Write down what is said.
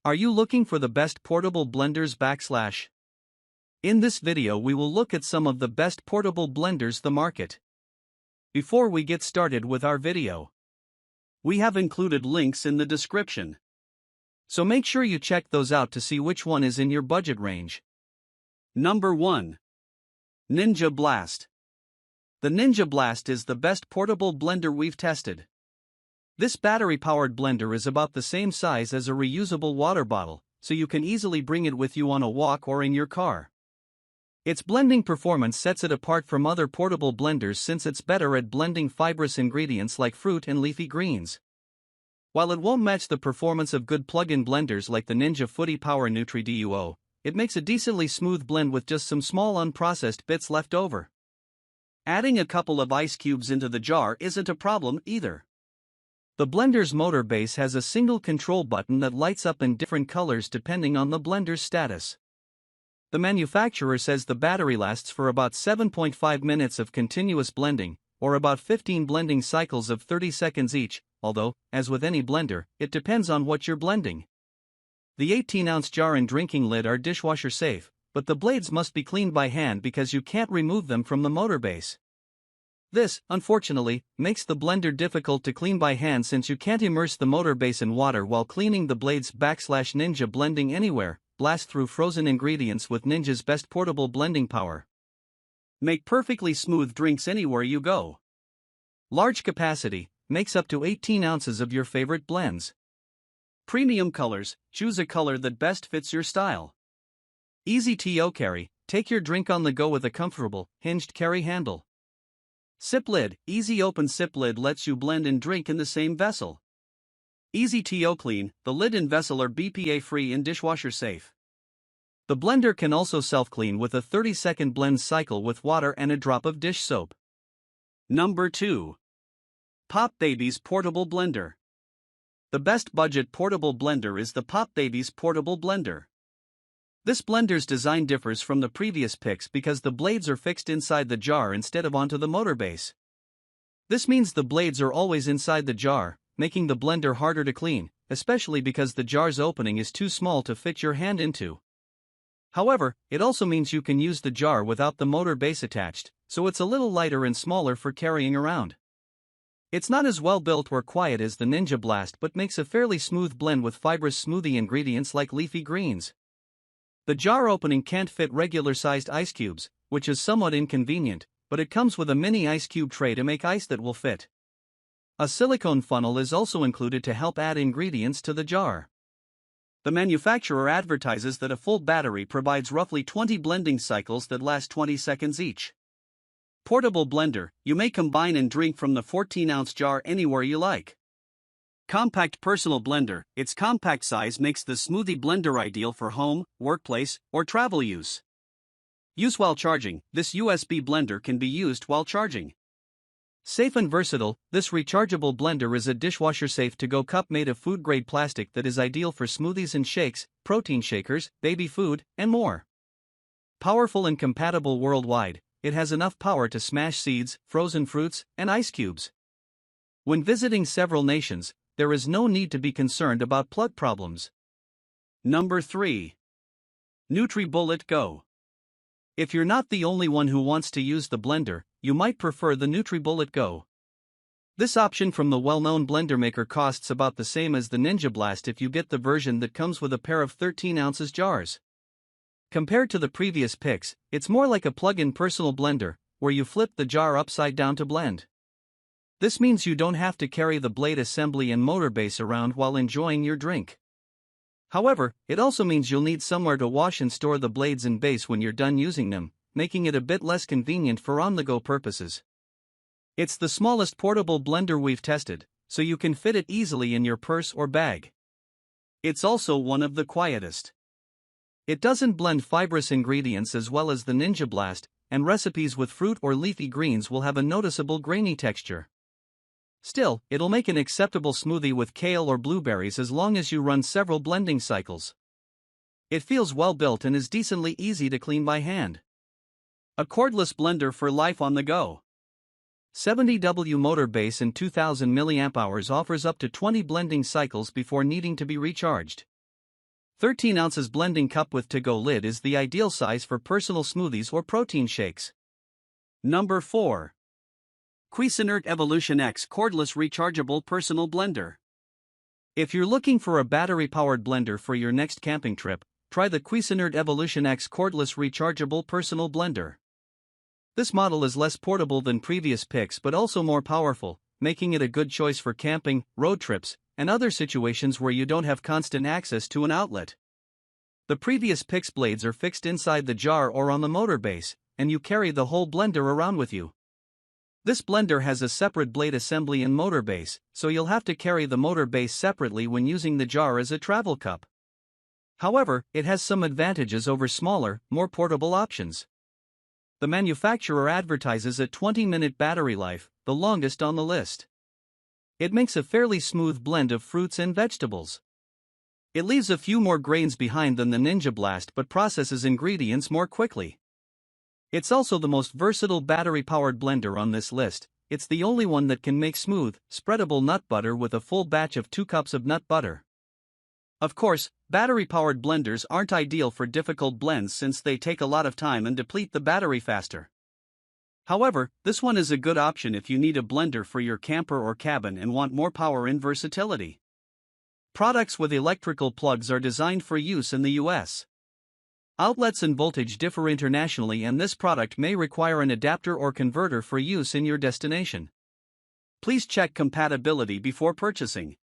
Are you looking for the best portable blenders /? In this video we will look at some of the best portable blenders the market. Before we get started with our video, we have included links in the description. So make sure you check those out to see which one is in your budget range. Number 1. Ninja Blast. The Ninja Blast is the best portable blender we've tested. This battery-powered blender is about the same size as a reusable water bottle, so you can easily bring it with you on a walk or in your car. Its blending performance sets it apart from other portable blenders since it's better at blending fibrous ingredients like fruit and leafy greens. While it won't match the performance of good plug-in blenders like the Ninja Footy Power Nutri Duo, it makes a decently smooth blend with just some small unprocessed bits left over. Adding a couple of ice cubes into the jar isn't a problem either. The blender's motor base has a single control button that lights up in different colors depending on the blender's status. The manufacturer says the battery lasts for about 7.5 minutes of continuous blending, or about 15 blending cycles of 30 seconds each, although, as with any blender, it depends on what you're blending. The 18-ounce jar and drinking lid are dishwasher safe, but the blades must be cleaned by hand because you can't remove them from the motor base. This, unfortunately, makes the blender difficult to clean by hand since you can't immerse the motor base in water while cleaning the blades /Ninja Blending Anywhere. Blast through frozen ingredients with Ninja's best portable blending power. Make perfectly smooth drinks anywhere you go. Large capacity, makes up to 18 ounces of your favorite blends. Premium colors, choose a color that best fits your style. Easy to carry, take your drink on the go with a comfortable, hinged carry handle. Sip lid, easy open sip lid lets you blend and drink in the same vessel. Easy to clean, the lid and vessel are BPA free and dishwasher safe. The blender can also self-clean with a 30-second blend cycle with water and a drop of dish soap. Number 2. Pop Baby's Portable Blender. The best budget portable blender is the Pop Baby's Portable Blender. This blender's design differs from the previous PICKES because the blades are fixed inside the jar instead of onto the motor base. This means the blades are always inside the jar, making the blender harder to clean, especially because the jar's opening is too small to fit your hand into. However, it also means you can use the jar without the motor base attached, so it's a little lighter and smaller for carrying around. It's not as well built or quiet as the Ninja Blast but makes a fairly smooth blend with fibrous smoothie ingredients like leafy greens. The jar opening can't fit regular-sized ice cubes, which is somewhat inconvenient, but it comes with a mini ice cube tray to make ice that will fit. A silicone funnel is also included to help add ingredients to the jar. The manufacturer advertises that a full battery provides roughly 20 blending cycles that last 20 seconds each. Portable blender, you may combine and drink from the 14-ounce jar anywhere you like. Compact personal blender, its compact size makes the smoothie blender ideal for home, workplace, or travel use. Use while charging, this USB blender can be used while charging. Safe and versatile, this rechargeable blender is a dishwasher-safe to-go cup made of food-grade plastic that is ideal for smoothies and shakes, protein shakers, baby food, and more. Powerful and compatible worldwide, it has enough power to smash seeds, frozen fruits, and ice cubes. When visiting several nations, there is no need to be concerned about plug problems. Number 3. NutriBullet Go. If you're not the only one who wants to use the blender, you might prefer the NutriBullet Go. This option from the well-known blender maker costs about the same as the Ninja Blast if you get the version that comes with a pair of 13 ounces jars. Compared to the previous PICKES, it's more like a plug-in personal blender, where you flip the jar upside down to blend. This means you don't have to carry the blade assembly and motor base around while enjoying your drink. However, it also means you'll need somewhere to wash and store the blades and base when you're done using them, making it a bit less convenient for on-the-go purposes. It's the smallest portable blender we've tested, so you can fit it easily in your purse or bag. It's also one of the quietest. It doesn't blend fibrous ingredients as well as the Ninja Blast, and recipes with fruit or leafy greens will have a noticeable grainy texture. Still, it'll make an acceptable smoothie with kale or blueberries as long as you run several blending cycles. It feels well built and is decently easy to clean by hand. A cordless blender for life on the go. 70W motor base and 2000 mAh offers up to 20 blending cycles before needing to be recharged. 13 ounces blending cup with to-go lid is the ideal size for personal smoothies or protein shakes. Number 4. Cuisinart Evolution X Cordless Rechargeable Personal Blender. If you're looking for a battery-powered blender for your next camping trip, try the Cuisinart Evolution X Cordless Rechargeable Personal Blender. This model is less portable than previous PICKES but also more powerful, making it a good choice for camping, road trips, and other situations where you don't have constant access to an outlet. The previous PICKES blades are fixed inside the jar or on the motor base, and you carry the whole blender around with you. This blender has a separate blade assembly and motor base, so you'll have to carry the motor base separately when using the jar as a travel cup. However, it has some advantages over smaller, more portable options. The manufacturer advertises a 20-minute battery life, the longest on the list. It makes a fairly smooth blend of fruits and vegetables. It leaves a few more grains behind than the Ninja Blast but processes ingredients more quickly. It's also the most versatile battery-powered blender on this list. It's the only one that can make smooth, spreadable nut butter with a full batch of 2 cups of nut butter. Of course, battery-powered blenders aren't ideal for difficult blends since they take a lot of time and deplete the battery faster. However, this one is a good option if you need a blender for your camper or cabin and want more power and versatility. Products with electrical plugs are designed for use in the US. Outlets and voltage differ internationally, and this product may require an adapter or converter for use in your destination. Please check compatibility before purchasing.